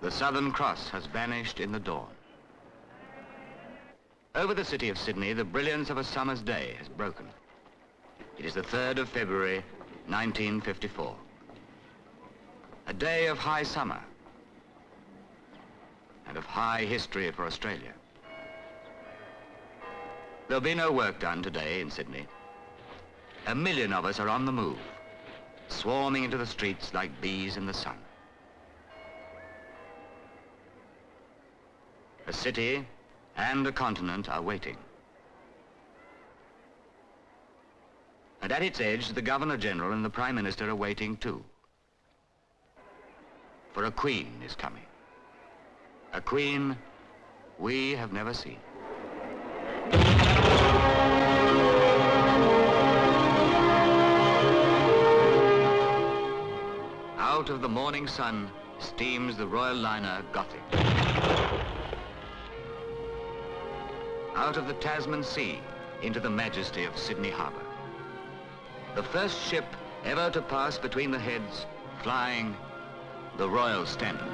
The Southern Cross has vanished in the dawn. Over the city of Sydney, the brilliance of a summer's day has broken. It is the 3rd of February, 1954. A day of high summer and of high history for Australia. There'll be no work done today in Sydney. 1 million of us are on the move, swarming into the streets like bees in the sun. A city and a continent are waiting. And at its edge, the Governor-General and the Prime Minister are waiting too. For a queen is coming. A queen we have never seen. Out of the morning sun steams the royal liner Gothic. Out of the Tasman Sea into the Majesty of Sydney Harbour. The first ship ever to pass between the heads, flying the Royal Standard.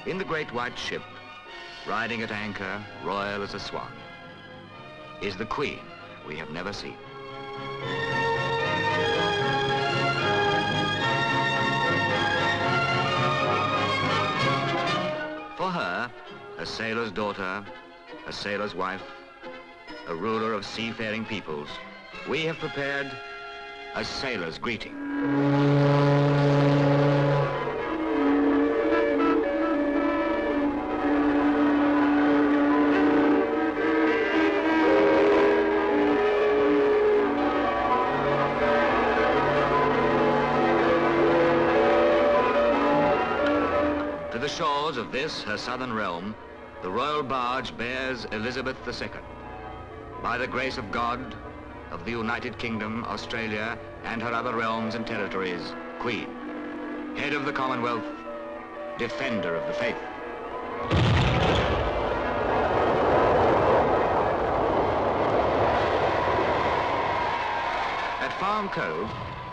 In the great white ship, riding at anchor, royal as a swan, is the Queen we have never seen. For her, a sailor's daughter, a sailor's wife, a ruler of seafaring peoples, we have prepared a sailor's greeting. To the shores of this, her southern realm, the royal barge bears Elizabeth II. By the grace of God, of the United Kingdom, Australia, and her other realms and territories, Queen, head of the Commonwealth, defender of the faith. At Farm Cove,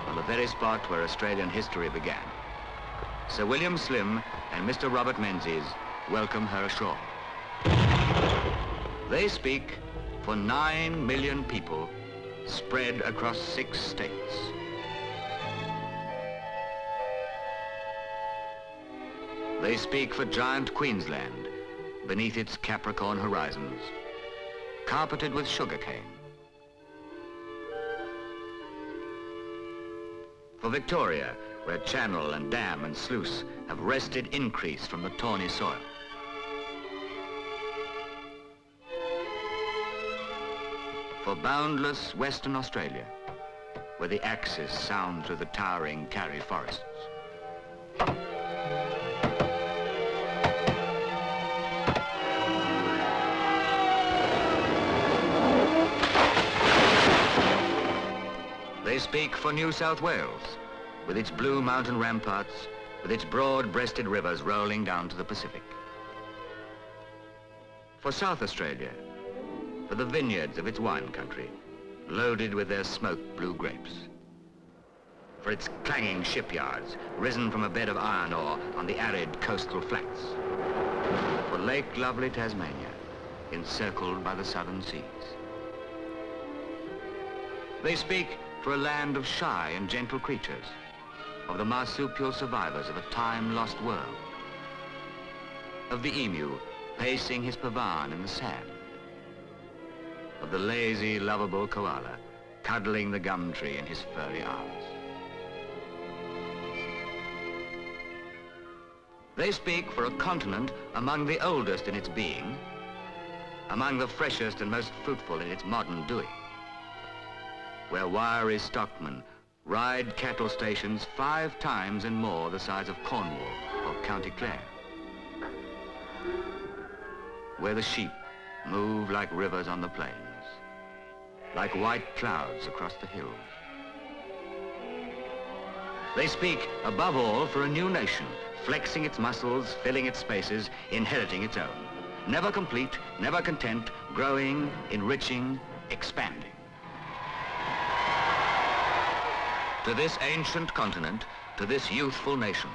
on the very spot where Australian history began, Sir William Slim and Mr. Robert Menzies welcome her ashore. They speak for 9 million people spread across 6 states. They speak for giant Queensland beneath its Capricorn horizons, carpeted with sugarcane. For Victoria, where channel and dam and sluice have wrested increase from the tawny soil. For boundless Western Australia, where the axis sound through the towering Karri forests. They speak for New South Wales, with its blue mountain ramparts, with its broad-breasted rivers rolling down to the Pacific. For South Australia, for the vineyards of its wine country, loaded with their smoked blue grapes. For its clanging shipyards, risen from a bed of iron ore on the arid coastal flats. For Lake Lovely Tasmania, encircled by the southern seas. They speak for a land of shy and gentle creatures, of the marsupial survivors of a time-lost world, of the emu pacing his pavan in the sand, of the lazy, lovable koala cuddling the gum tree in his furry arms. They speak for a continent among the oldest in its being, among the freshest and most fruitful in its modern doing, where wiry stockmen ride cattle stations 5 times and more the size of Cornwall or County Clare. where the sheep move like rivers on the plains, like white clouds across the hills. They speak, above all, for a new nation, flexing its muscles, filling its spaces, inheriting its own. Never complete, never content, growing, enriching, expanding. To this ancient continent, to this youthful nation,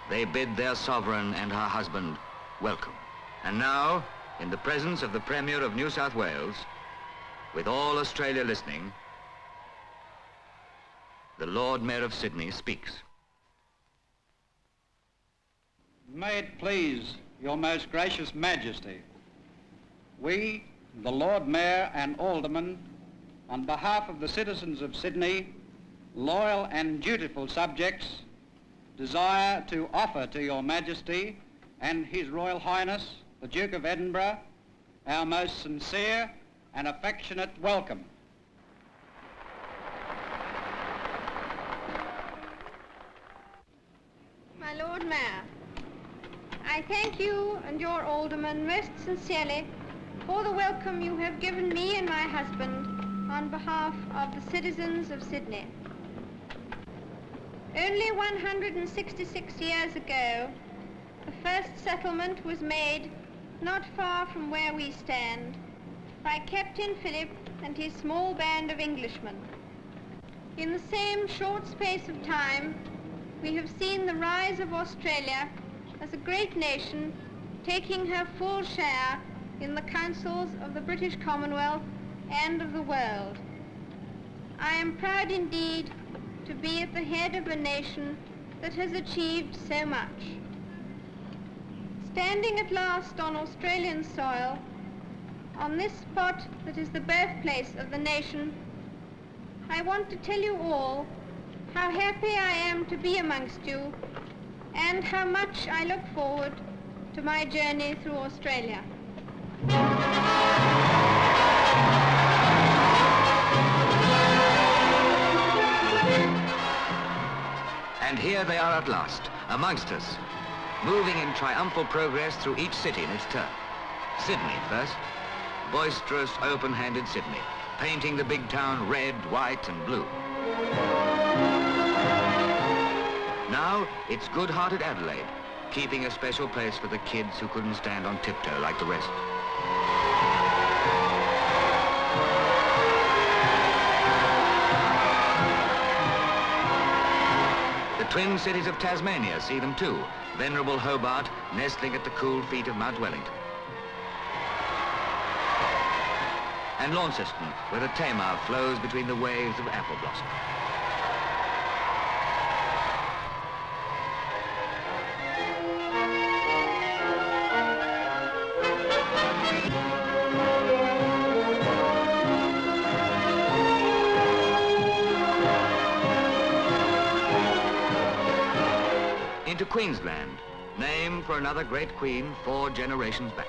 they bid their sovereign and her husband welcome. And now, in the presence of the Premier of New South Wales, with all Australia listening, the Lord Mayor of Sydney speaks. May it please your most gracious Majesty, we, the Lord Mayor and Aldermen, on behalf of the citizens of Sydney, loyal and dutiful subjects, desire to offer to your Majesty and His Royal Highness, the Duke of Edinburgh, our most sincere and affectionate welcome. My Lord Mayor, I thank you and your aldermen most sincerely for the welcome you have given me and my husband on behalf of the citizens of Sydney. Only 166 years ago, the first settlement was made not far from where we stand by Captain Phillip and his small band of Englishmen. In the same short space of time, we have seen the rise of Australia as a great nation taking her full share in the councils of the British Commonwealth and of the world. I am proud indeed to be at the head of a nation that has achieved so much. Standing at last on Australian soil, on this spot that is the birthplace of the nation, I want to tell you all how happy I am to be amongst you and how much I look forward to my journey through Australia. And here they are at last, amongst us, moving in triumphal progress through each city in its turn. Sydney first, boisterous, open-handed Sydney, painting the big town red, white and blue. Now it's good-hearted Adelaide, keeping a special place for the kids who couldn't stand on tiptoe like the rest. The twin cities of Tasmania see them too, venerable Hobart nestling at the cool feet of Mount Wellington. And Launceston, where the Tamar flows between the waves of apple blossom. Into Queensland, named for another great queen 4 generations back.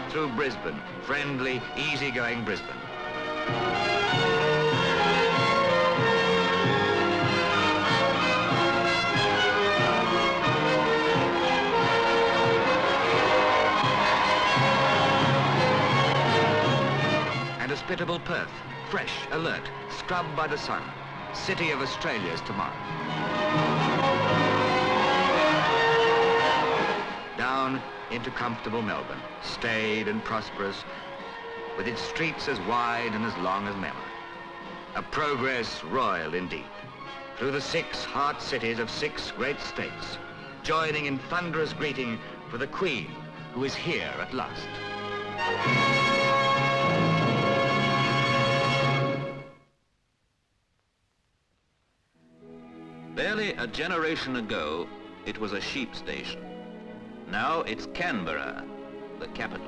Through Brisbane, friendly, easygoing Brisbane. And hospitable Perth, fresh, alert, scrubbed by the sun, city of Australia's tomorrow. Down into comfortable Melbourne, staid and prosperous, with its streets as wide and as long as memory. A progress royal indeed, through the 6 heart cities of 6 great states, joining in thunderous greeting for the Queen, who is here at last. Barely a generation ago, it was a sheep station. Now it's Canberra, the capital.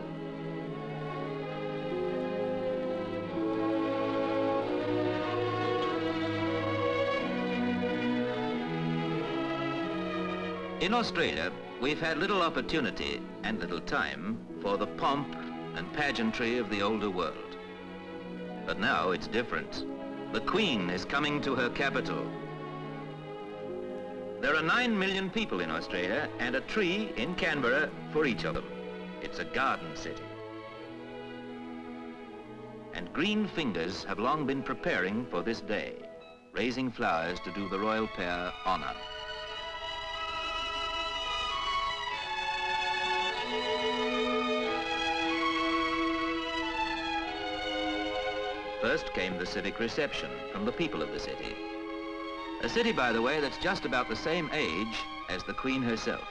In Australia, we've had little opportunity and little time for the pomp and pageantry of the older world. But now it's different. The Queen is coming to her capital. There are 9 million people in Australia and a tree in Canberra for each of them. It's a garden city. And green fingers have long been preparing for this day, raising flowers to do the royal pair honour. First came the civic reception from the people of the city. A city, by the way, that's just about the same age as the Queen herself.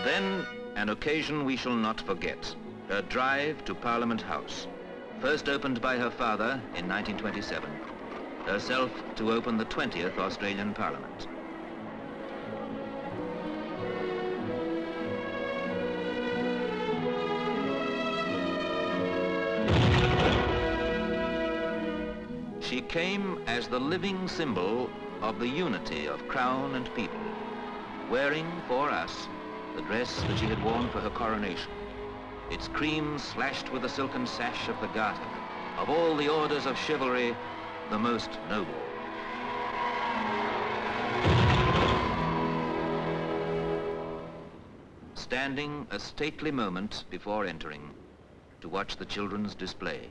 Then, an occasion we shall not forget, her drive to Parliament House, first opened by her father in 1927, herself to open the 20th Australian Parliament. She came as the living symbol of the unity of Crown and people, wearing for us the dress that she had worn for her coronation, its cream slashed with the silken sash of the Garter, of all the orders of chivalry, the most noble. Standing a stately moment before entering to watch the children's display.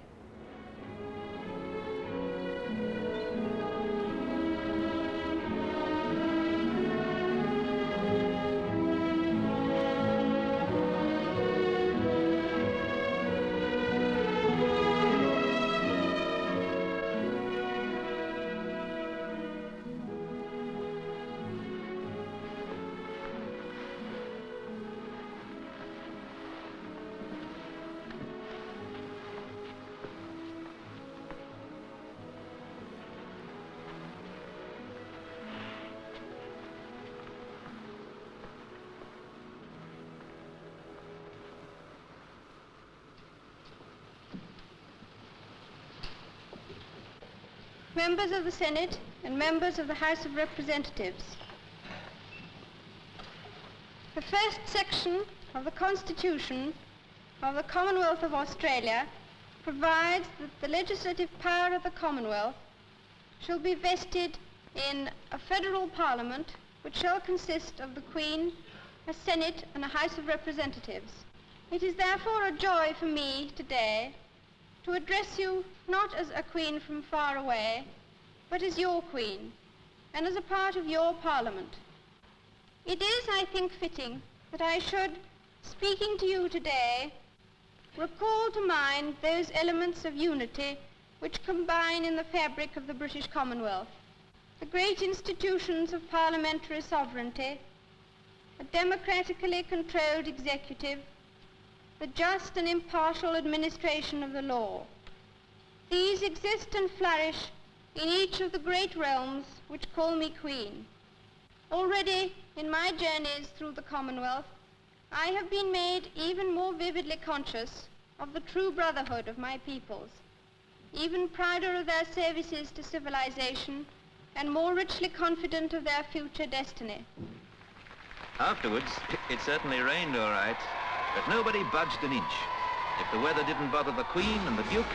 Members of the Senate and members of the House of Representatives. The first section of the Constitution of the Commonwealth of Australia provides that the legislative power of the Commonwealth shall be vested in a federal parliament which shall consist of the Queen, a Senate and a House of Representatives. It is therefore a joy for me today to address you not as a queen from far away, but as your queen, and as a part of your parliament. It is, I think, fitting that I should, speaking to you today, recall to mind those elements of unity which combine in the fabric of the British Commonwealth, the great institutions of parliamentary sovereignty, a democratically controlled executive, the just and impartial administration of the law. These exist and flourish in each of the great realms which call me queen. Already in my journeys through the Commonwealth, I have been made even more vividly conscious of the true brotherhood of my peoples, even prouder of their services to civilization, and more richly confident of their future destiny. Afterwards, it certainly rained all right, but nobody budged an inch. If the weather didn't bother the Queen and the Duke,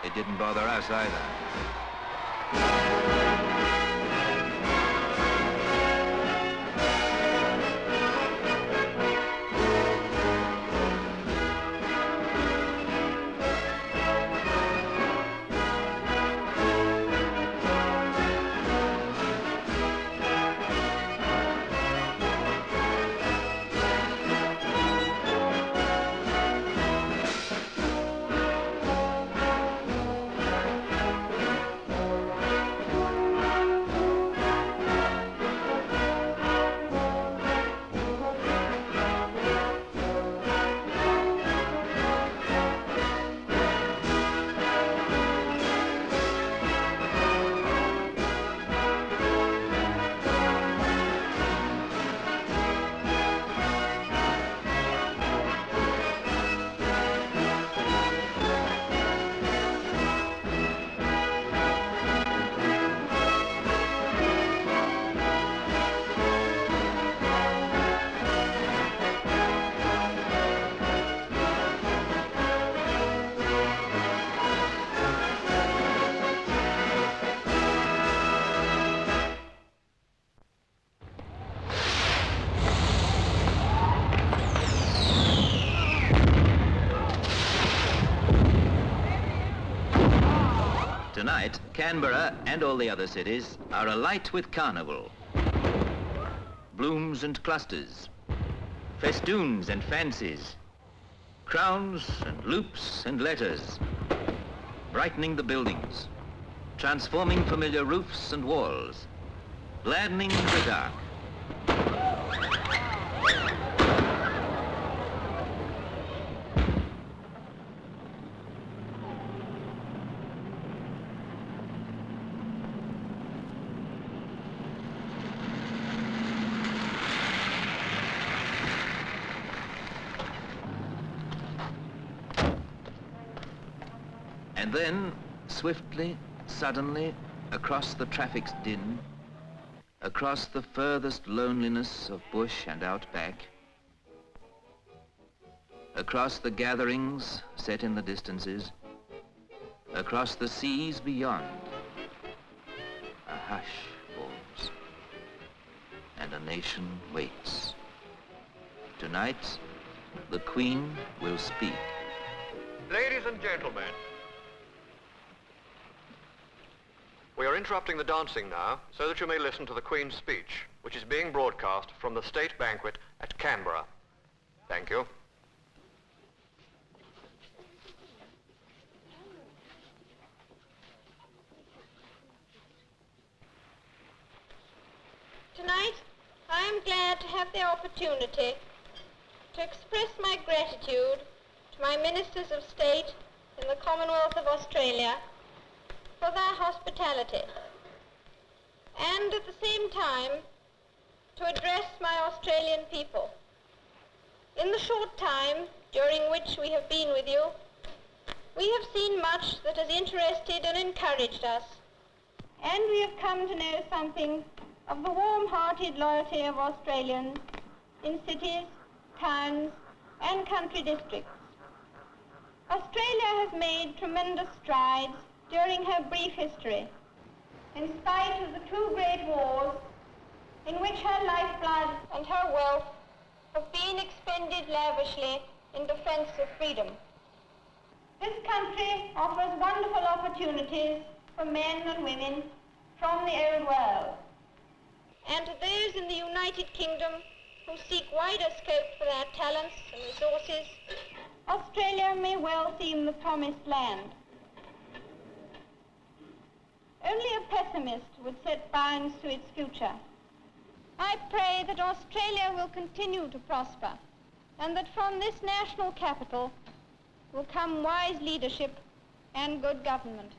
it didn't bother us either. Tonight, Canberra and all the other cities are alight with carnival. Blooms and clusters, festoons and fancies, crowns and loops and letters, brightening the buildings, transforming familiar roofs and walls, gladdening the dark. And then, swiftly, suddenly, across the traffic's din, across the furthest loneliness of bush and outback, across the gatherings set in the distances, across the seas beyond, a hush falls, and a nation waits. Tonight, the Queen will speak. Ladies and gentlemen, we are interrupting the dancing now so that you may listen to the Queen's speech, which is being broadcast from the State Banquet at Canberra. Thank you. Tonight, I am glad to have the opportunity to express my gratitude to my Ministers of State in the Commonwealth of Australia for their hospitality, and at the same time to address my Australian people. In the short time during which we have been with you, we have seen much that has interested and encouraged us, and we have come to know something of the warm-hearted loyalty of Australians in cities, towns, and country districts. Australia has made tremendous strides during her brief history, in spite of the two great wars in which her lifeblood and her wealth have been expended lavishly in defense of freedom. This country offers wonderful opportunities for men and women from the old world. And to those in the United Kingdom who seek wider scope for their talents and resources, Australia may well seem the promised land. Only a pessimist would set bounds to its future. I pray that Australia will continue to prosper, and that from this national capital will come wise leadership and good government.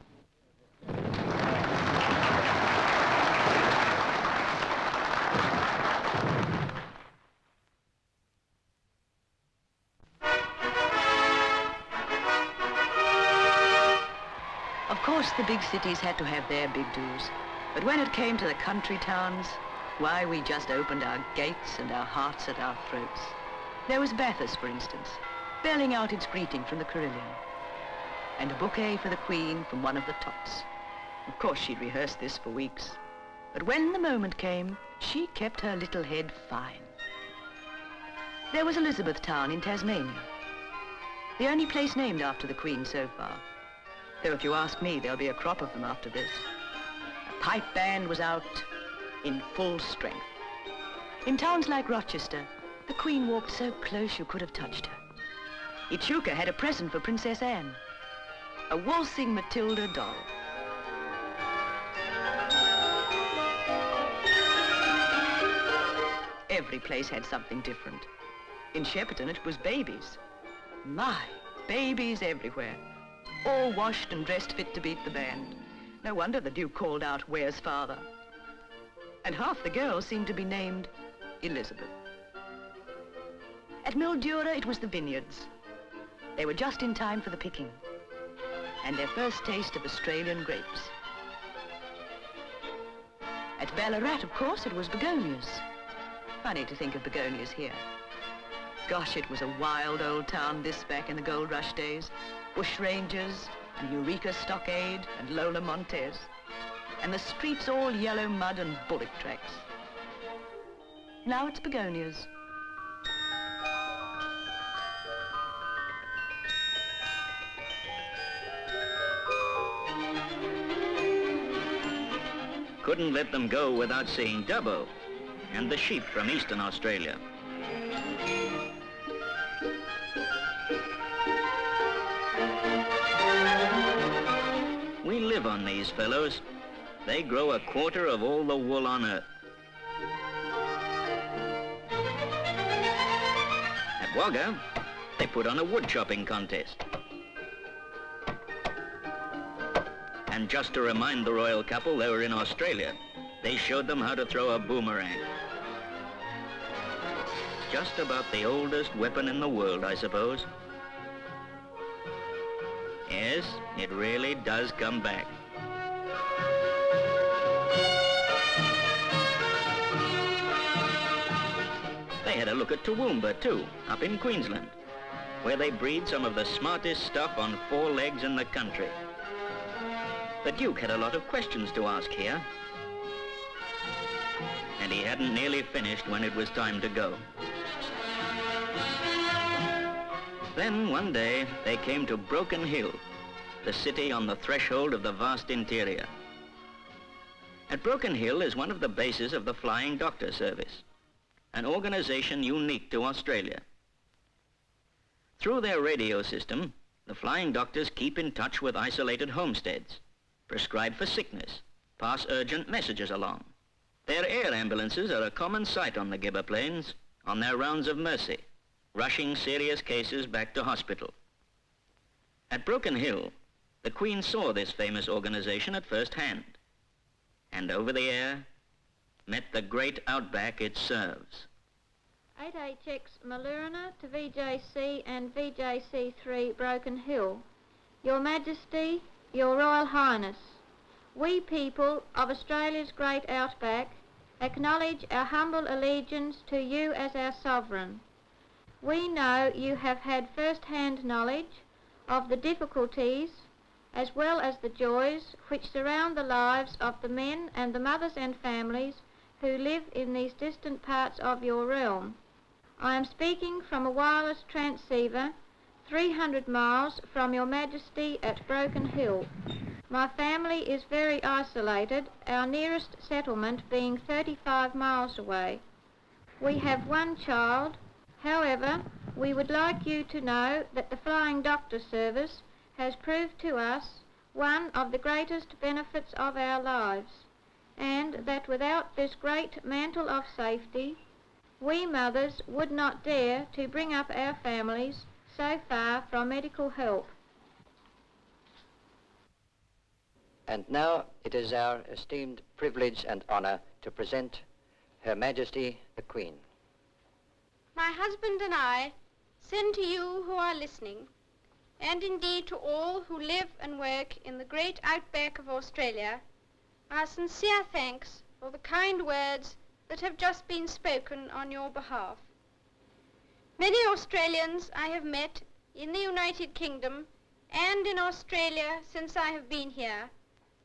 Of course, the big cities had to have their big do's, but when it came to the country towns, why, we just opened our gates and our hearts at our throats. There was Bathurst, for instance, belling out its greeting from the carillon, and a bouquet for the Queen from one of the tots. Of course, she'd rehearsed this for weeks, but when the moment came, she kept her little head fine. There was Elizabethtown in Tasmania, the only place named after the Queen so far. Though if you ask me, there'll be a crop of them after this. A pipe band was out in full strength. In towns like Rochester, the Queen walked so close you could have touched her. Echuca had a present for Princess Anne, a waltzing Matilda doll. Every place had something different. In Shepparton, it was babies. My, babies everywhere. All washed and dressed fit to beat the band. No wonder the Duke called out, "Where's father?" And half the girls seemed to be named Elizabeth. At Mildura, it was the vineyards. They were just in time for the picking, and their first taste of Australian grapes. At Ballarat, of course, it was begonias. Funny to think of begonias here. Gosh, it was a wild old town, this back in the gold rush days. Bush rangers, and Eureka Stockade, and Lola Montez. And the streets all yellow mud and bullock tracks. Now it's begonias. couldn't let them go without seeing Dubbo and the sheep from Eastern Australia. We live on these fellows. They grow a quarter of all the wool on earth. At Wagga, they put on a wood chopping contest. And just to remind the royal couple they were in Australia, they showed them how to throw a boomerang. Just about the oldest weapon in the world, I suppose. Yes, it really does come back. They had a look at Toowoomba too, up in Queensland, where they breed some of the smartest stuff on 4 legs in the country. The Duke had a lot of questions to ask here, and he hadn't nearly finished when it was time to go. Then one day they came to Broken Hill, the city on the threshold of the vast interior. At Broken Hill is one of the bases of the Flying Doctor Service, an organization unique to Australia. Through their radio system, the Flying Doctors keep in touch with isolated homesteads, prescribe for sickness, pass urgent messages along. Their air ambulances are a common sight on the Gibber Plains on their rounds of mercy, rushing serious cases back to hospital. At Broken Hill, the Queen saw this famous organization at first hand, and over the air met the great outback it serves. 8HX Malurina to VJC and VJC3 Broken Hill. Your Majesty, Your Royal Highness, we people of Australia's great outback acknowledge our humble allegiance to you as our sovereign. We know you have had first-hand knowledge of the difficulties as well as the joys which surround the lives of the men and the mothers and families who live in these distant parts of your realm. I am speaking from a wireless transceiver 300 miles from Your Majesty at Broken Hill. My family is very isolated, our nearest settlement being 35 miles away. We have one child. However, we would like you to know that the Flying Doctor Service has proved to us one of the greatest benefits of our lives, and that without this great mantle of safety, we mothers would not dare to bring up our families so far from medical help. And now it is our esteemed privilege and honour to present Her Majesty the Queen. My husband and I send to you who are listening, and indeed to all who live and work in the great outback of Australia, our sincere thanks for the kind words that have just been spoken on your behalf. Many Australians I have met in the United Kingdom and in Australia since I have been here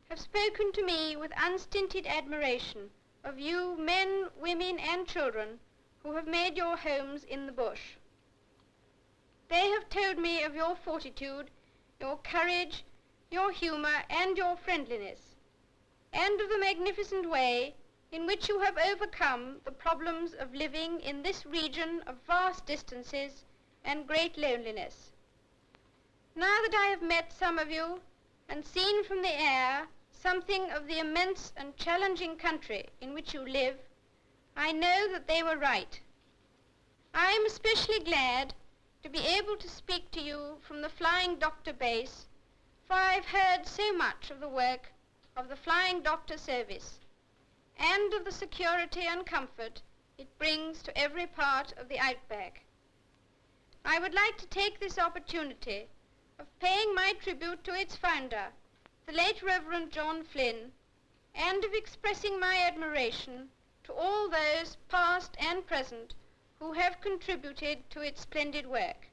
have spoken to me with unstinted admiration of you men, women and children who have made your homes in the bush. They have told me of your fortitude, your courage, your humour and your friendliness, and of the magnificent way in which you have overcome the problems of living in this region of vast distances and great loneliness. Now that I have met some of you and seen from the air something of the immense and challenging country in which you live, I know that they were right. I am especially glad to be able to speak to you from the Flying Doctor base, for I've heard so much of the work of the Flying Doctor Service and of the security and comfort it brings to every part of the outback. I would like to take this opportunity of paying my tribute to its founder, the late Reverend John Flynn, and of expressing my admiration to all those past and present who have contributed to its splendid work.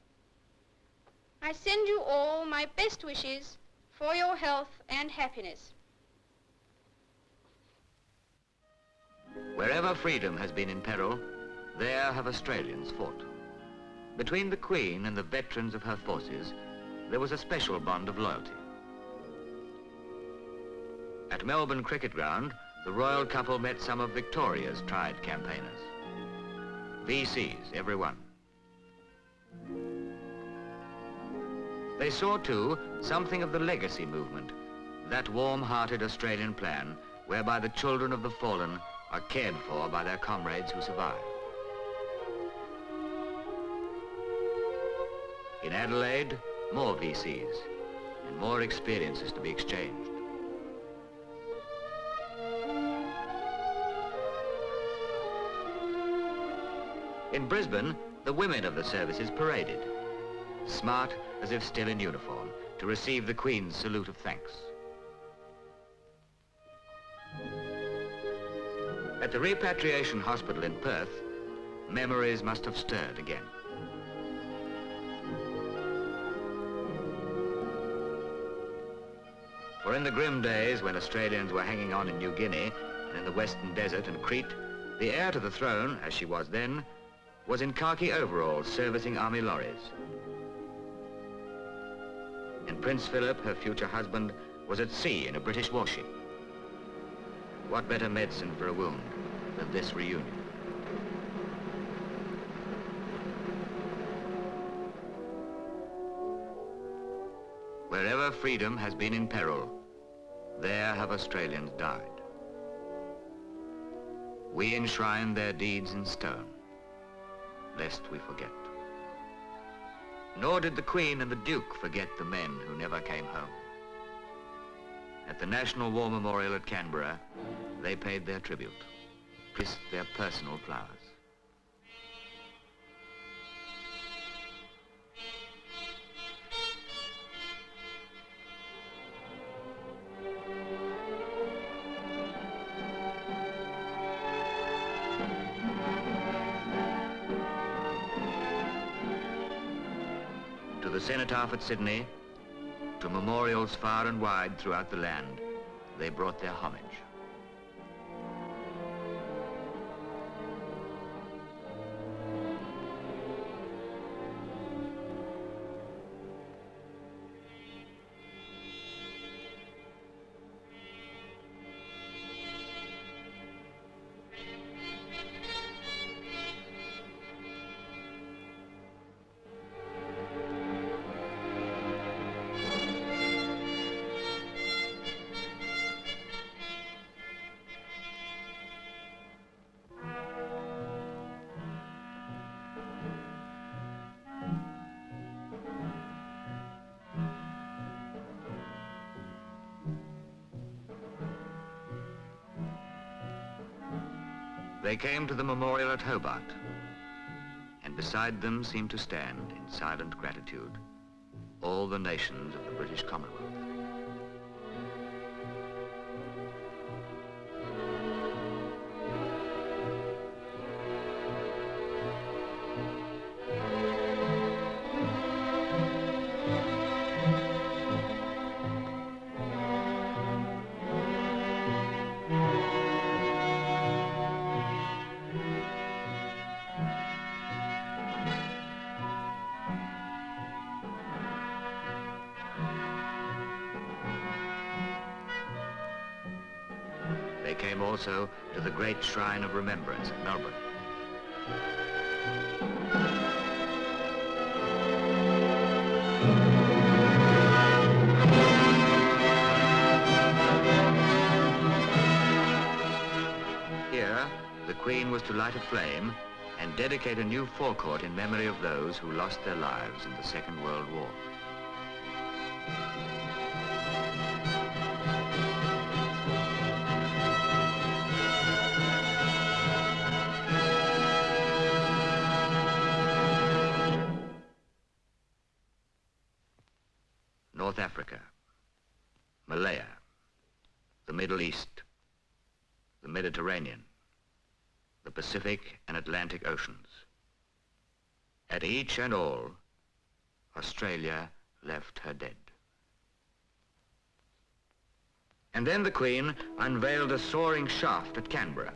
I send you all my best wishes for your health and happiness. Wherever freedom has been in peril, there have Australians fought. Between the Queen and the veterans of her forces, there was a special bond of loyalty. At Melbourne Cricket Ground, the royal couple met some of Victoria's tried campaigners. VCs, every one. They saw, too, something of the legacy movement, that warm-hearted Australian plan whereby the children of the fallen are cared for by their comrades who survive. In Adelaide, more VCs and more experiences to be exchanged. In Brisbane, the women of the services paraded, smart as if still in uniform, to receive the Queen's salute of thanks. At the repatriation hospital in Perth, memories must have stirred again. For in the grim days when Australians were hanging on in New Guinea and in the Western Desert and Crete, the heir to the throne, as she was then, was in khaki overalls servicing army lorries. And Prince Philip, her future husband, was at sea in a British warship. What better medicine for a wound than this reunion? Wherever freedom has been in peril, there have Australians died. We enshrine their deeds in stone, lest we forget. Nor did the Queen and the Duke forget the men who never came home. At the National War Memorial at Canberra, they paid their tribute, kissed their personal flowers. To the cenotaph at Sydney, to memorials far and wide throughout the land, they brought their homage. They came to the memorial at Hobart, and beside them seemed to stand, in silent gratitude, all the nations of the British Commonwealth. They came also to the great Shrine of Remembrance at Melbourne. Here, the Queen was to light a flame and dedicate a new forecourt in memory of those who lost their lives in the Second World War. North Africa, Malaya, the Middle East, the Mediterranean, the Pacific and Atlantic Oceans. At each and all, Australia left her dead. And then the Queen unveiled a soaring shaft at Canberra,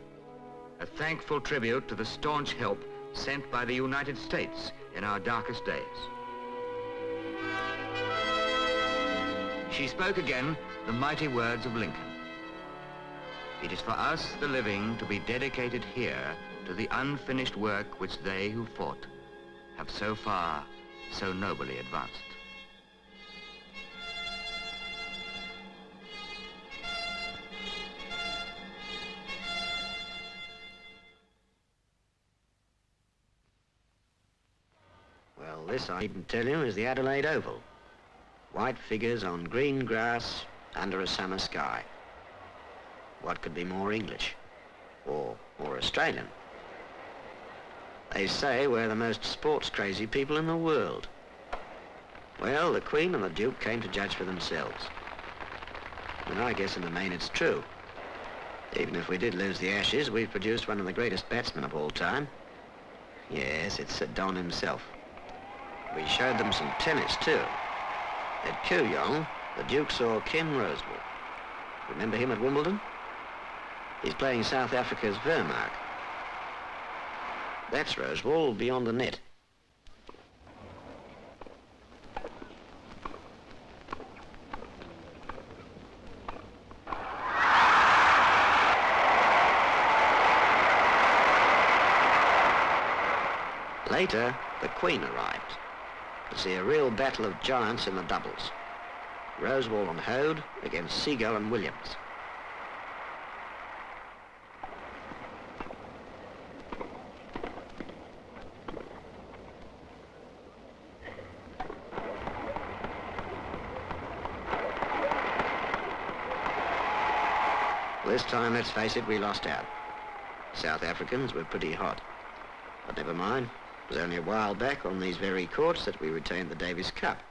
a thankful tribute to the staunch help sent by the United States in our darkest days. She spoke again the mighty words of Lincoln. It is for us, the living, to be dedicated here to the unfinished work which they who fought have so far so nobly advanced. Well, this, I needn't tell you, is the Adelaide Oval. White figures on green grass under a summer sky. What could be more English or more Australian? They say we're the most sports-crazy people in the world. Well, the Queen and the Duke came to judge for themselves. And I guess in the main it's true. Even if we did lose the Ashes, we've produced one of the greatest batsmen of all time. Yes, it's Sir Don himself. We showed them some tennis, too. At Kooyong, the Duke saw Ken Rosewall. Remember him at Wimbledon? He's playing South Africa's Wehrmacht. That's Rosewall beyond the net. Later, the Queen arrived to see a real battle of giants in the doubles. Rosewall and Hoad against Seagull and Williams. This time, let's face it, we lost out. South Africans were pretty hot. But never mind. It was only a while back on these very courts that we retained the Davis Cup.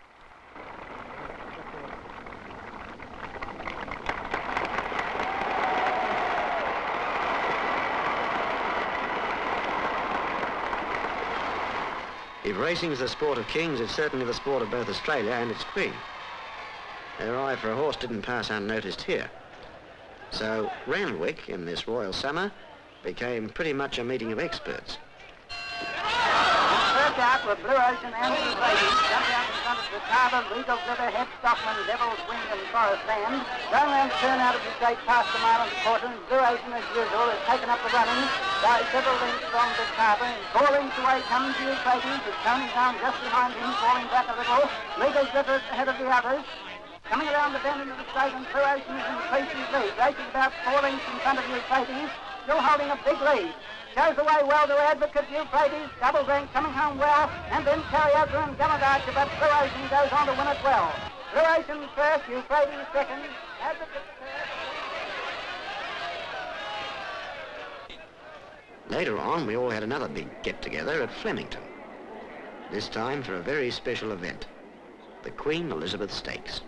If racing is the sport of kings, it's certainly the sport of both Australia and its Queen. Their eye for a horse didn't pass unnoticed here. So Randwick, in this royal summer, became pretty much a meeting of experts. First out were Blue Ocean and Blue Lady. Jumped out in front of the Harbour, Regal Glitter, Head Stockman, Devil's Wing and Forest Land. Going round the turn out of the straight past the mile and a quarter, and Blue Ocean, as usual, has taken up the running by several lengths from the Harbour. And 4 lengths away comes Euphrates, with Tony down just behind him, falling back a little. Regal Glitter ahead of the others. Coming around the bend into the straight, and Blue Ocean is in Tracy's lead. Racing about 4 lengths in front of Euphrates, still holding a big lead. Shows the way well to Advocate Euphrates, double rank coming home well, and then Carrioca and Gallant Archer, but Blue Ocean goes on to win it well. Blue Ocean first, Euphrates second, Advocate third. Later on, we all had another big get-together at Flemington. This time for a very special event, the Queen Elizabeth Stakes.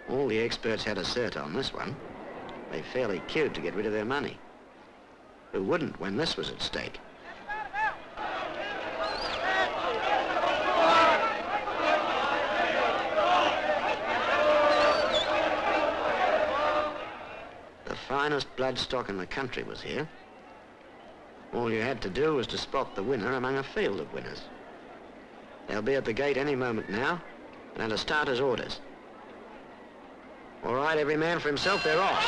All the experts had a cert on this one. They fairly queued to get rid of their money. Who wouldn't when this was at stake? The finest bloodstock in the country was here. All you had to do was to spot the winner among a field of winners. They'll be at the gate any moment now, and under starters' orders. All right, every man for himself, they're off.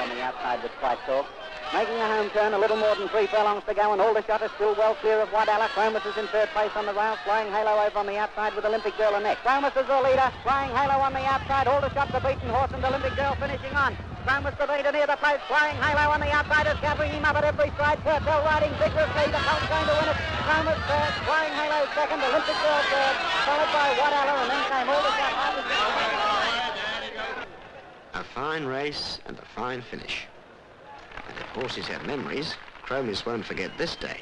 On the outside with quite talk. Making a home turn, a little more than 3 furlongs to go, and Aldershot is still well clear of Wadala. Chromus is in third place on the rail, Flying Halo over on the outside with Olympic Girl and next. Chromus is the leader, Flying Halo on the outside, Aldershot the beaten horse, and Olympic Girl finishing on. Chromus the leader near the place, Flying Halo on the outside is gathering him up at every stride. Purcell riding vigorously, the colt's going to win it. Chromus first, Flying Halo second, Olympic Girl third, followed by Wadala, and then came Aldershot. A fine race and a fine finish. And if horses have memories, Chromis won't forget this day,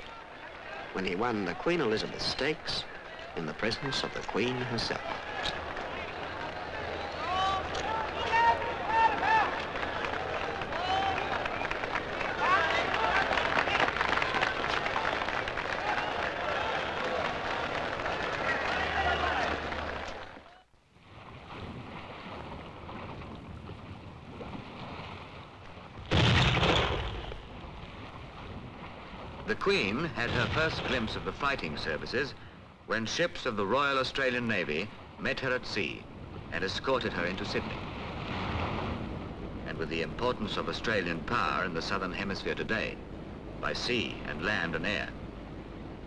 when he won the Queen Elizabeth Stakes in the presence of the Queen herself. The Queen had her first glimpse of the fighting services when ships of the Royal Australian Navy met her at sea and escorted her into Sydney. And with the importance of Australian power in the Southern Hemisphere today, by sea and land and air,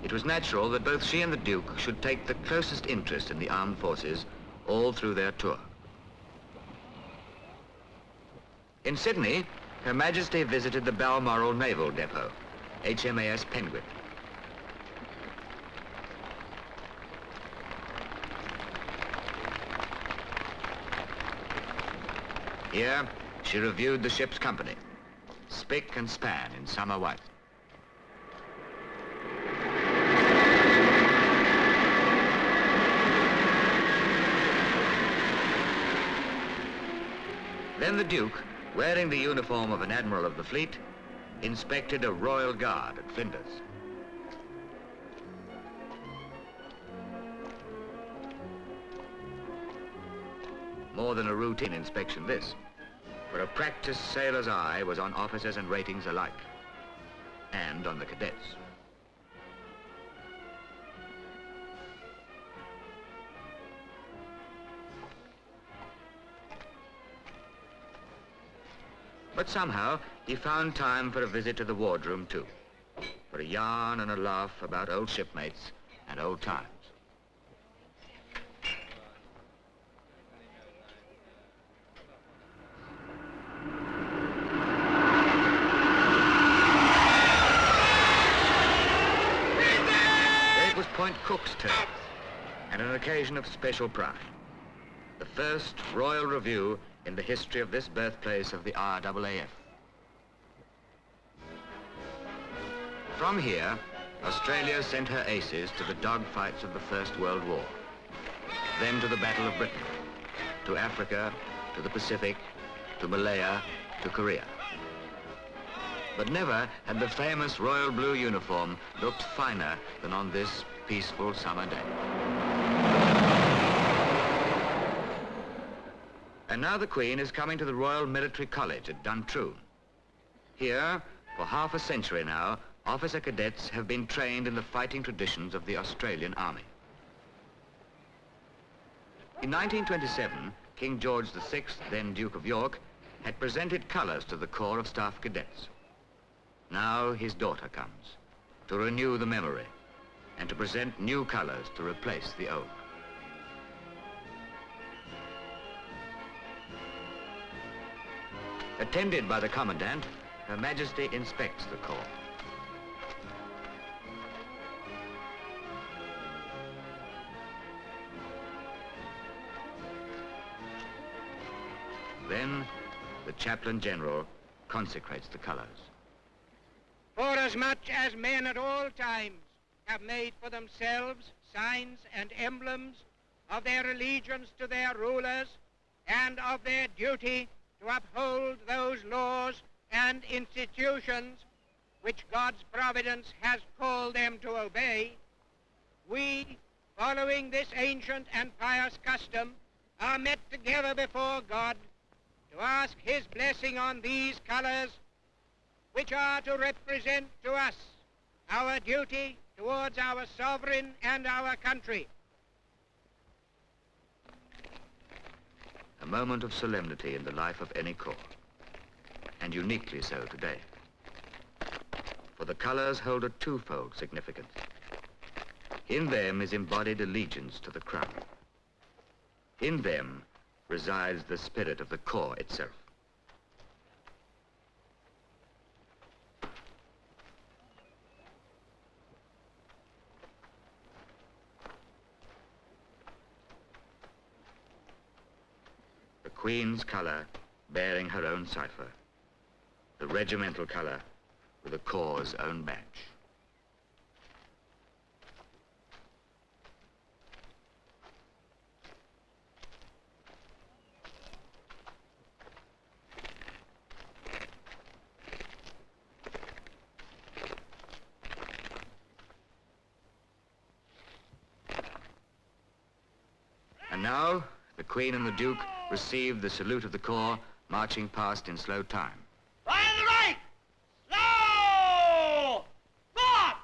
it was natural that both she and the Duke should take the closest interest in the armed forces all through their tour. In Sydney, Her Majesty visited the Balmoral Naval Depot, HMAS Penguin. Here, she reviewed the ship's company, spick and span in summer white. Then the Duke, wearing the uniform of an Admiral of the Fleet, inspected a Royal Guard at Flinders. More than a routine inspection, this, for a practiced sailor's eye was on officers and ratings alike, and on the cadets. But somehow, he found time for a visit to the wardroom, too, for a yarn and a laugh about old shipmates and old times. It was Point Cook's turn, and an occasion of special pride. The first royal review in the history of this birthplace of the RAAF. From here, Australia sent her aces to the dogfights of the First World War, then to the Battle of Britain, to Africa, to the Pacific, to Malaya, to Korea. But never had the famous royal blue uniform looked finer than on this peaceful summer day. And now the Queen is coming to the Royal Military College at Duntroon. Here, for half a century now, officer cadets have been trained in the fighting traditions of the Australian Army. In 1927, King George VI, then Duke of York, had presented colours to the Corps of Staff Cadets. Now his daughter comes to renew the memory and to present new colours to replace the old. Attended by the Commandant, Her Majesty inspects the Corps. Then, the Chaplain General consecrates the colours. Forasmuch as men at all times have made for themselves signs and emblems of their allegiance to their rulers and of their duty to uphold those laws and institutions which God's providence has called them to obey, we, following this ancient and pious custom, are met together before God to ask his blessing on these colors, which are to represent to us our duty towards our sovereign and our country. A moment of solemnity in the life of any corps, and uniquely so today. For the colours hold a twofold significance. In them is embodied allegiance to the crown. In them resides the spirit of the corps itself. The Queen's colour bearing her own cipher, the regimental colour with the corps' own badge. And now, the Queen and the Duke receive the salute of the corps, marching past in slow time. Right on the right! Slow! March!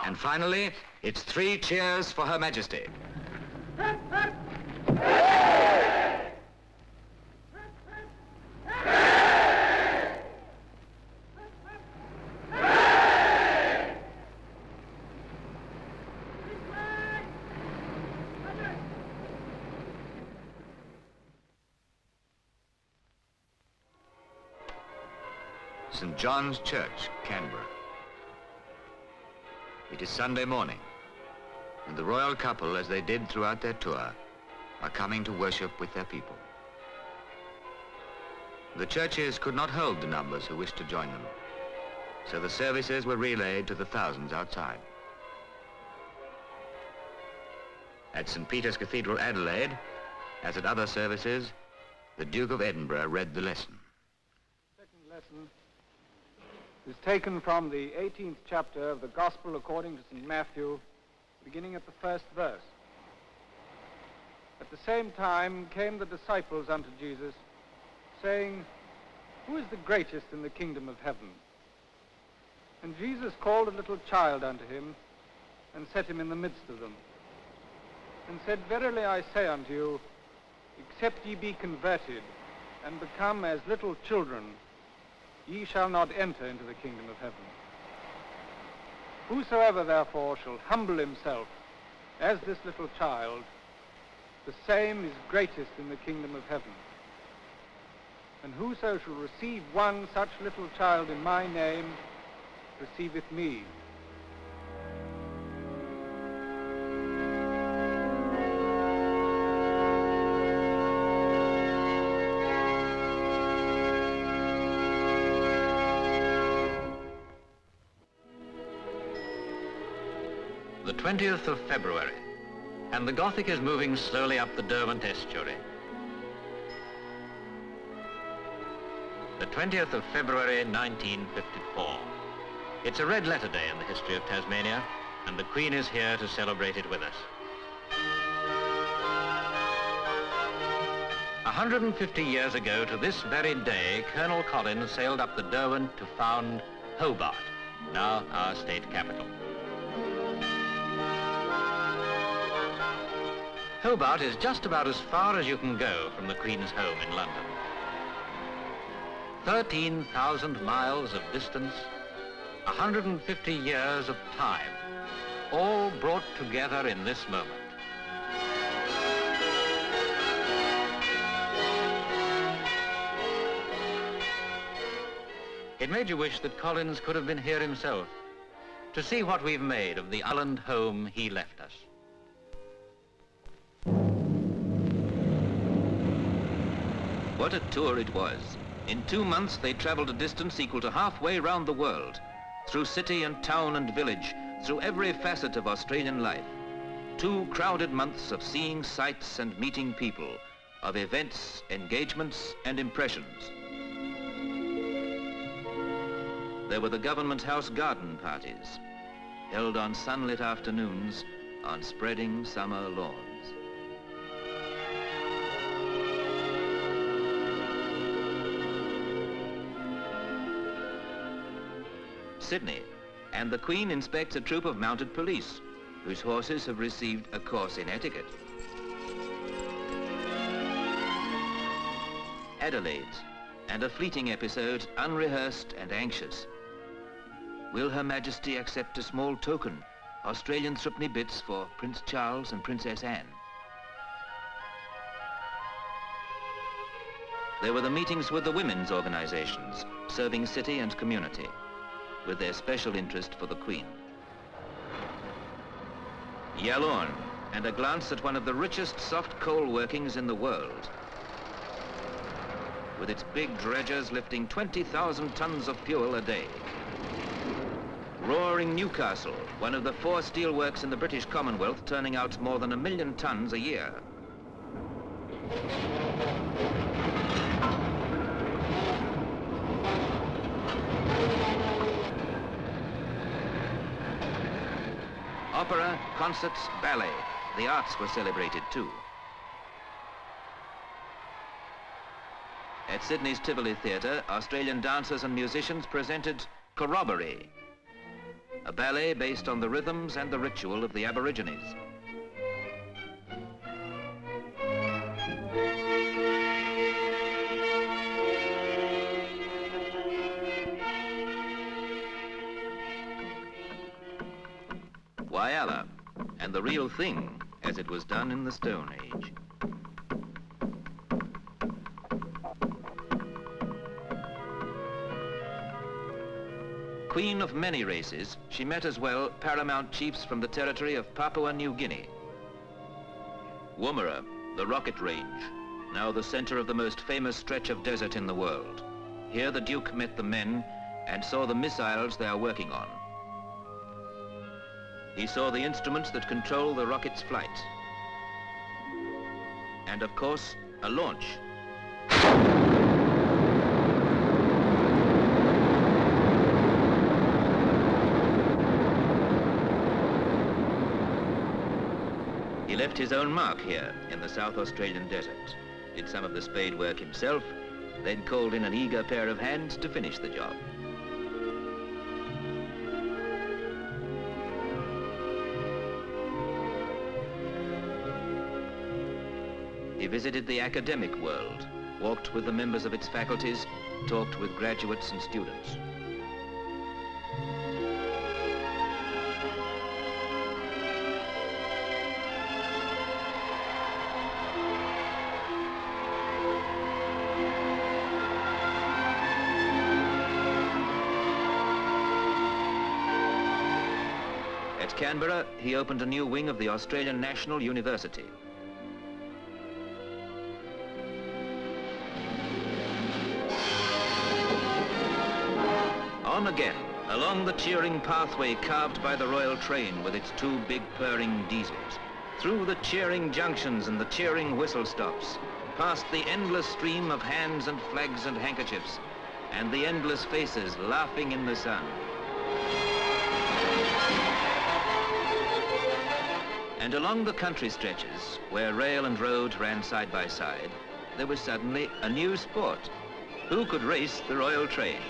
And finally, it's 3 cheers for Her Majesty. St. John's Church, Canberra. It is Sunday morning, and the royal couple, as they did throughout their tour, are coming to worship with their people. The churches could not hold the numbers who wished to join them, so the services were relayed to the thousands outside. At St. Peter's Cathedral, Adelaide, as at other services, the Duke of Edinburgh read the lesson. Second lesson is taken from the 18th chapter of the Gospel according to St. Matthew, beginning at the 1st verse. At the same time came the disciples unto Jesus, saying, Who is the greatest in the kingdom of heaven? And Jesus called a little child unto him, and set him in the midst of them, and said, Verily I say unto you, except ye be converted, and become as little children, ye shall not enter into the kingdom of heaven. Whosoever therefore shall humble himself as this little child, the same is greatest in the kingdom of heaven. And whoso shall receive one such little child in my name, receiveth me. The 20th of February, and the Gothic is moving slowly up the Derwent estuary. The 20th of February, 1954. It's a red letter day in the history of Tasmania, and the Queen is here to celebrate it with us. 150 years ago to this very day, Colonel Colin sailed up the Derwent to found Hobart, now our state capital. Hobart is just about as far as you can go from the Queen's home in London. 13,000 miles of distance, 150 years of time, all brought together in this moment. It made you wish that Collins could have been here himself to see what we've made of the island home he left us. What a tour it was. In 2 months, they traveled a distance equal to halfway round the world, through city and town and village, through every facet of Australian life. 2 crowded months of seeing sights and meeting people, of events, engagements, and impressions. There were the Government House garden parties, held on sunlit afternoons on spreading summer lawns. Sydney, and the Queen inspects a troop of mounted police, whose horses have received a course in etiquette. Adelaide, and a fleeting episode, unrehearsed and anxious. Will Her Majesty accept a small token, Australian threepenny bits for Prince Charles and Princess Anne? There were the meetings with the women's organizations, serving city and community, with their special interest for the Queen. Yallourn, and a glance at one of the richest soft coal workings in the world, with its big dredgers lifting 20,000 tons of fuel a day. Roaring Newcastle, one of the 4 steelworks in the British Commonwealth, turning out more than 1 million tons a year. Opera, concerts, ballet. The arts were celebrated too. At Sydney's Tivoli Theatre, Australian dancers and musicians presented Corroboree, a ballet based on the rhythms and the ritual of the Aborigines. Whyalla, and the real thing as it was done in the Stone Age. Queen of many races, she met as well paramount chiefs from the territory of Papua New Guinea. Woomera, the rocket range, now the center of the most famous stretch of desert in the world. Here the Duke met the men and saw the missiles they are working on. He saw the instruments that control the rocket's flight. And of course, a launch. He left his own mark here in the South Australian desert, did some of the spade work himself, then called in an eager pair of hands to finish the job. He visited the academic world, walked with the members of its faculties, talked with graduates and students. At Canberra, he opened a new wing of the Australian National University. On again, along the cheering pathway carved by the royal train with its two big purring diesels, through the cheering junctions and the cheering whistle stops, past the endless stream of hands and flags and handkerchiefs, and the endless faces laughing in the sun. And along the country stretches, where rail and road ran side by side, there was suddenly a new sport. Who could race the royal train?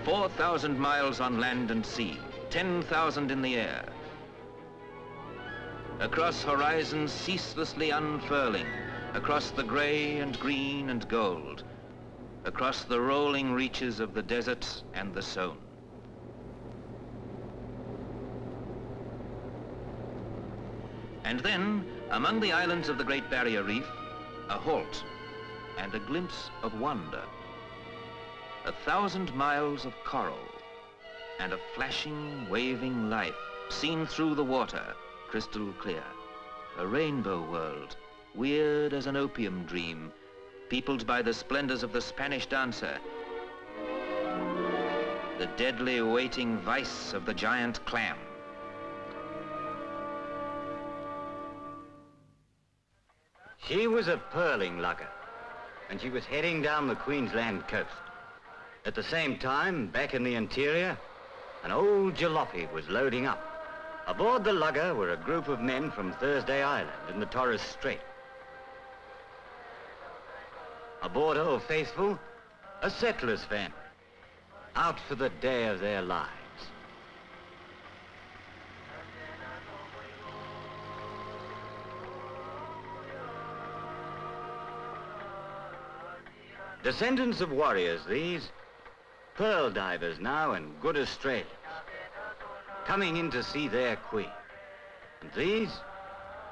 "4,000 miles on land and sea, 10,000 in the air. Across horizons ceaselessly unfurling, across the grey and green and gold, across the rolling reaches of the desert and the Somme. And then, among the islands of the Great Barrier Reef, a halt and a glimpse of wonder. 1,000 miles of coral and a flashing, waving life seen through the water, crystal clear. A rainbow world, weird as an opium dream, peopled by the splendors of the Spanish dancer, the deadly waiting vice of the giant clam. She was a pearling lugger, and she was heading down the Queensland coast. At the same time, back in the interior, an old jalopy was loading up. Aboard the lugger were a group of men from Thursday Island in the Torres Strait. Aboard Old Faithful, a settler's family, out for the day of their lives. Descendants of warriors, these. Pearl divers now and good Australians, coming in to see their queen. And these,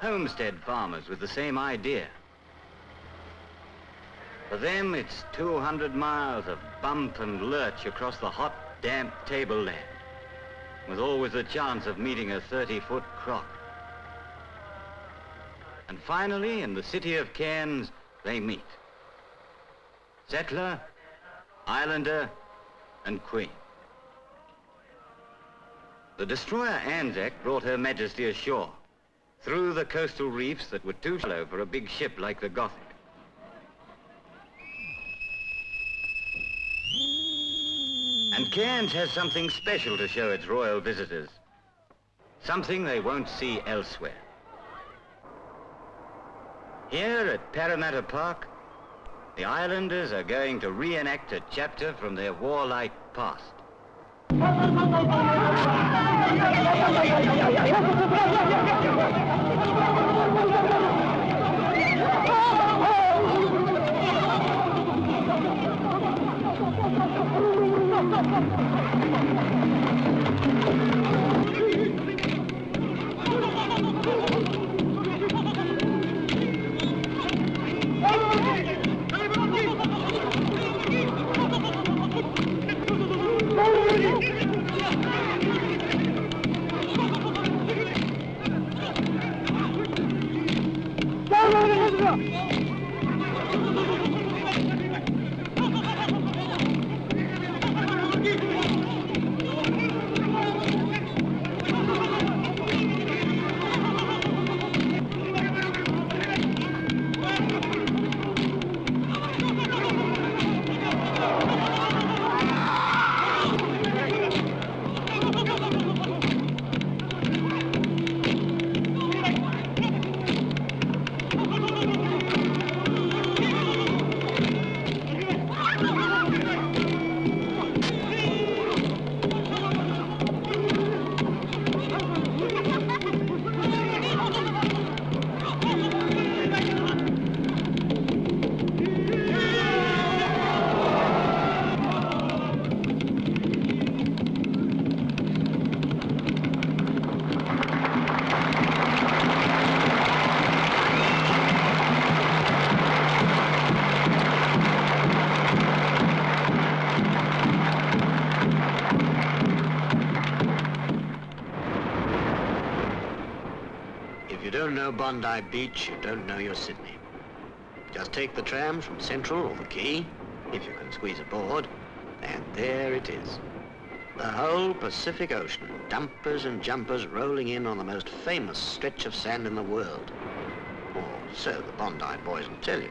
homestead farmers with the same idea. For them, it's 200 miles of bump and lurch across the hot, damp tableland, with always the chance of meeting a 30-foot croc. And finally, in the city of Cairns, they meet. Settler, islander, and queen. The destroyer Anzac brought Her Majesty ashore, through the coastal reefs that were too shallow for a big ship like the Gothic. And Cairns has something special to show its royal visitors, something they won't see elsewhere. Here at Parramatta Park, the islanders are going to reenact a chapter from their warlike past. Don't know Bondi Beach, you don't know your Sydney. Just take the tram from Central or the Quay, if you can squeeze aboard, and there it is. The whole Pacific Ocean, dumpers and jumpers rolling in on the most famous stretch of sand in the world. Or so the Bondi boys will tell you.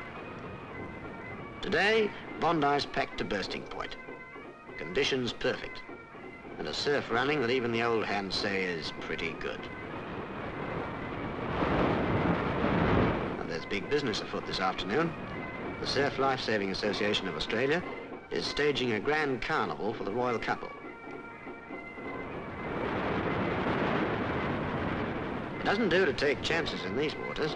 Today, Bondi's packed to bursting point. Conditions perfect. And a surf running that even the old hands say is pretty good. There's big business afoot this afternoon. The Surf Life-Saving Association of Australia is staging a grand carnival for the royal couple. It doesn't do to take chances in these waters,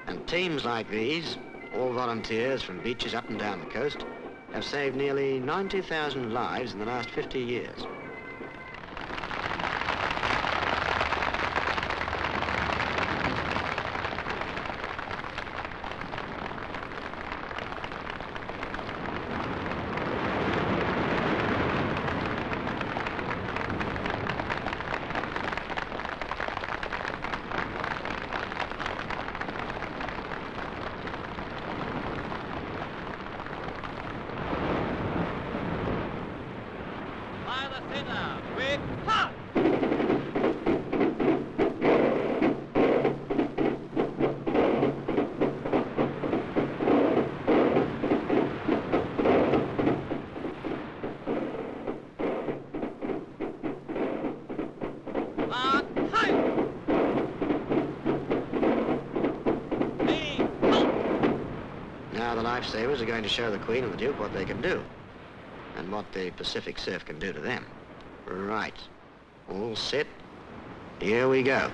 and teams like these, all volunteers from beaches up and down the coast, have saved nearly 90,000 lives in the last 50 years. Lifesavers are going to show the Queen and the Duke what they can do, and what the Pacific surf can do to them. Right. All set. Here we go.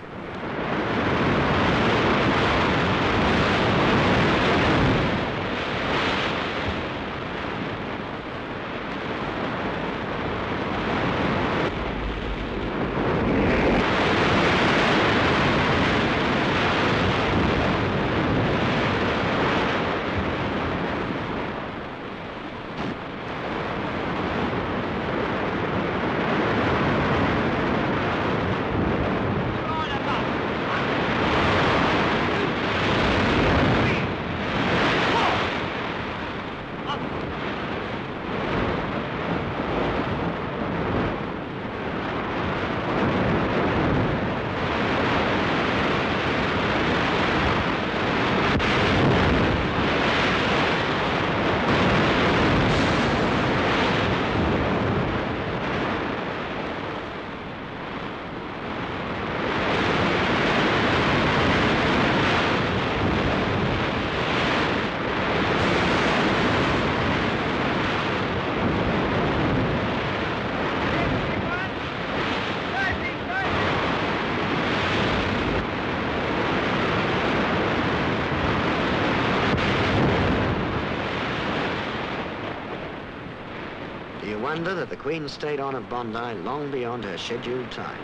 wonder that the Queen stayed on at Bondi long beyond her scheduled time.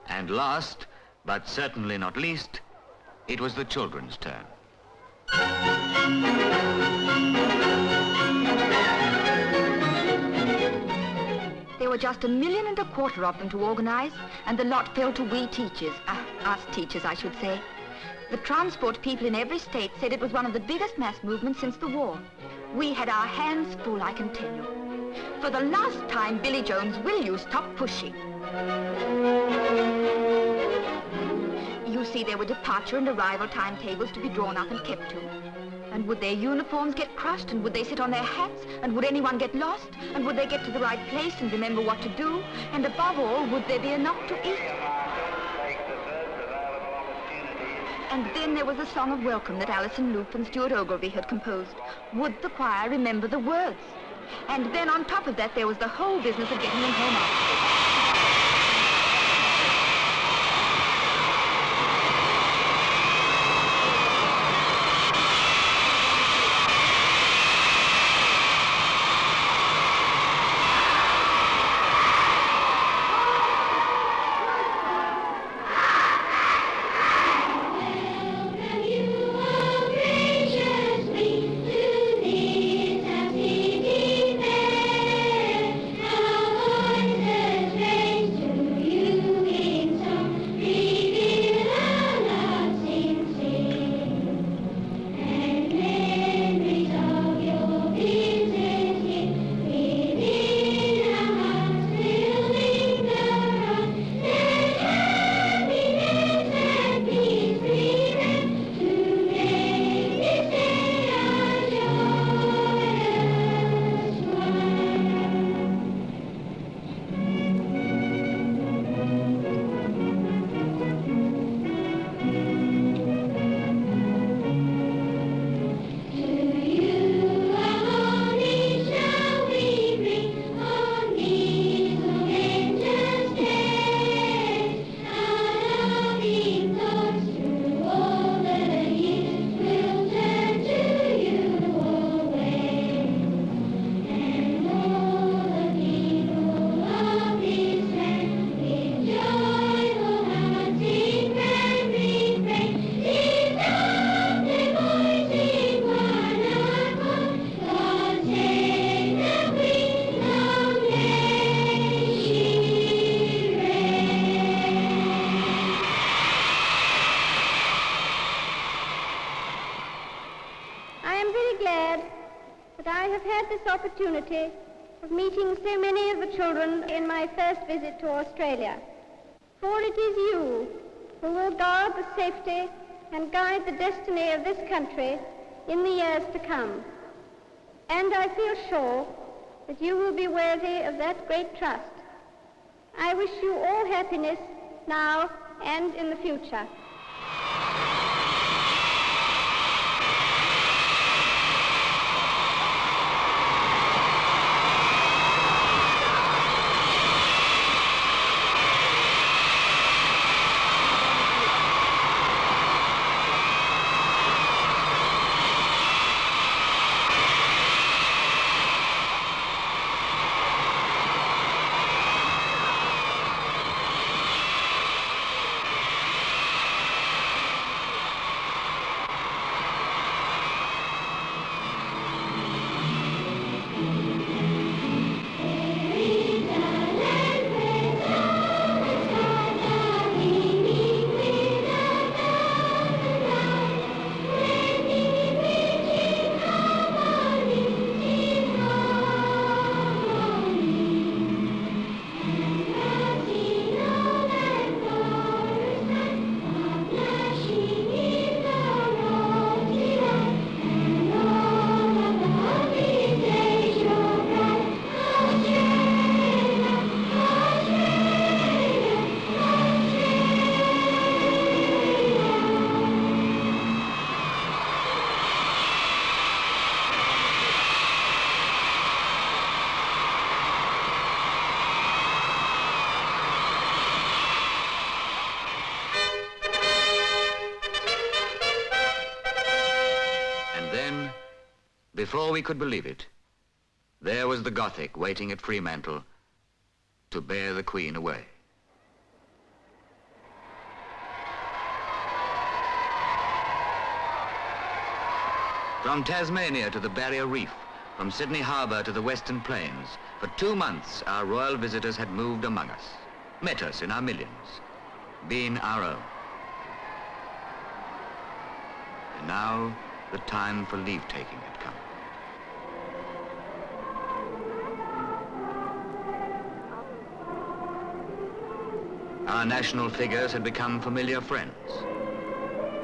And last, but certainly not least, it was the children's turn. There were just 1.25 million of them to organise, and the lot fell to we teachers, us teachers, I should say. The transport people in every state said it was one of the biggest mass movements since the war. We had our hands full, I can tell you. For the last time, Billy Jones, will you stop pushing? You see, there were departure and arrival timetables to be drawn up and kept to. And would their uniforms get crushed, and would they sit on their hats, and would anyone get lost, and would they get to the right place and remember what to do, and above all, would there be enough to eat? And then there was a song of welcome that Alison Loop and Stuart Ogilvie had composed. Would the choir remember the words? And then on top of that, there was the whole business of getting them home afterwards. Opportunity of meeting so many of the children in my first visit to Australia. For it is you who will guard the safety and guide the destiny of this country in the years to come. And I feel sure that you will be worthy of that great trust. I wish you all happiness now and in the future. before we could believe it, there was the Gothic waiting at Fremantle to bear the Queen away. From Tasmania to the Barrier Reef, from Sydney Harbour to the Western Plains, for 2 months our royal visitors had moved among us, met us in our millions, been our own. And now the time for leave-taking had come. Our national figures had become familiar friends.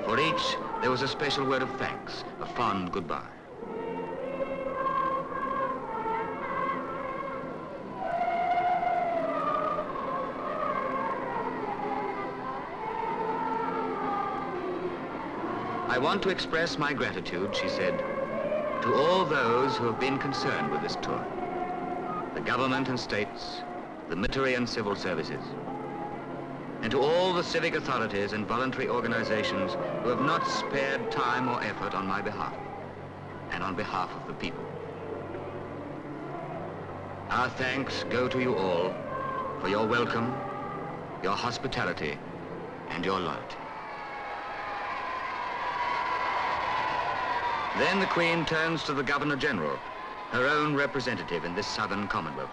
For each, there was a special word of thanks, a fond goodbye. I want to express my gratitude, she said, to all those who have been concerned with this tour. The government and states, the military and civil services, and to all the civic authorities and voluntary organizations who have not spared time or effort on my behalf and on behalf of the people. Our thanks go to you all for your welcome, your hospitality, and your loyalty. Then the Queen turns to the Governor-General, her own representative in this Southern Commonwealth.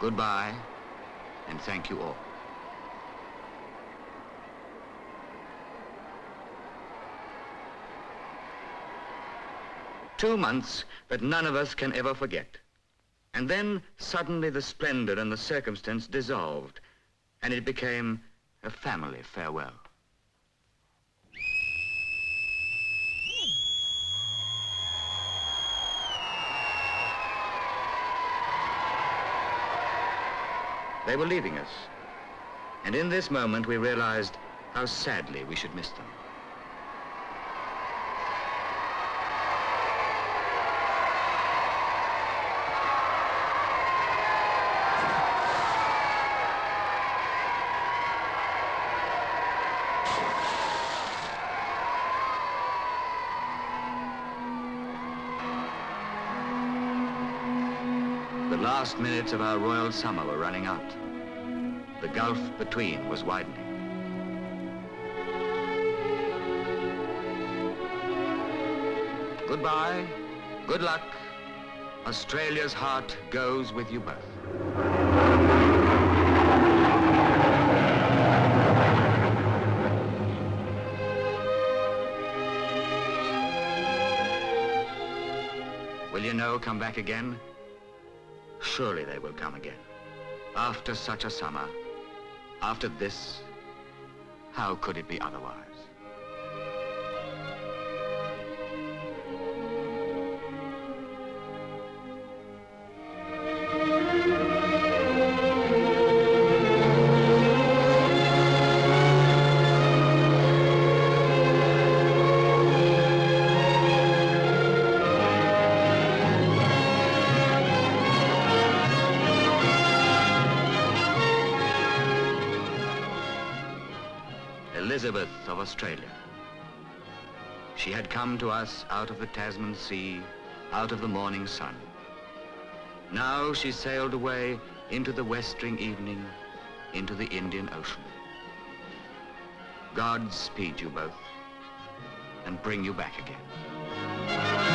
Goodbye, and thank you all. Two months that none of us can ever forget. And then suddenly the splendor and the circumstance dissolved, and it became a family farewell. They were leaving us, and in this moment we realized how sadly we should miss them. The last minutes of our royal summer were running out. The gulf between was widening. Goodbye, good luck. Australia's heart goes with you both. Will you know come back again? Surely they will come again. After such a summer, after this, how could it be otherwise? Elizabeth of Australia. She had come to us out of the Tasman Sea, out of the morning sun. Now she sailed away into the westering evening, into the Indian Ocean. God speed you both and bring you back again.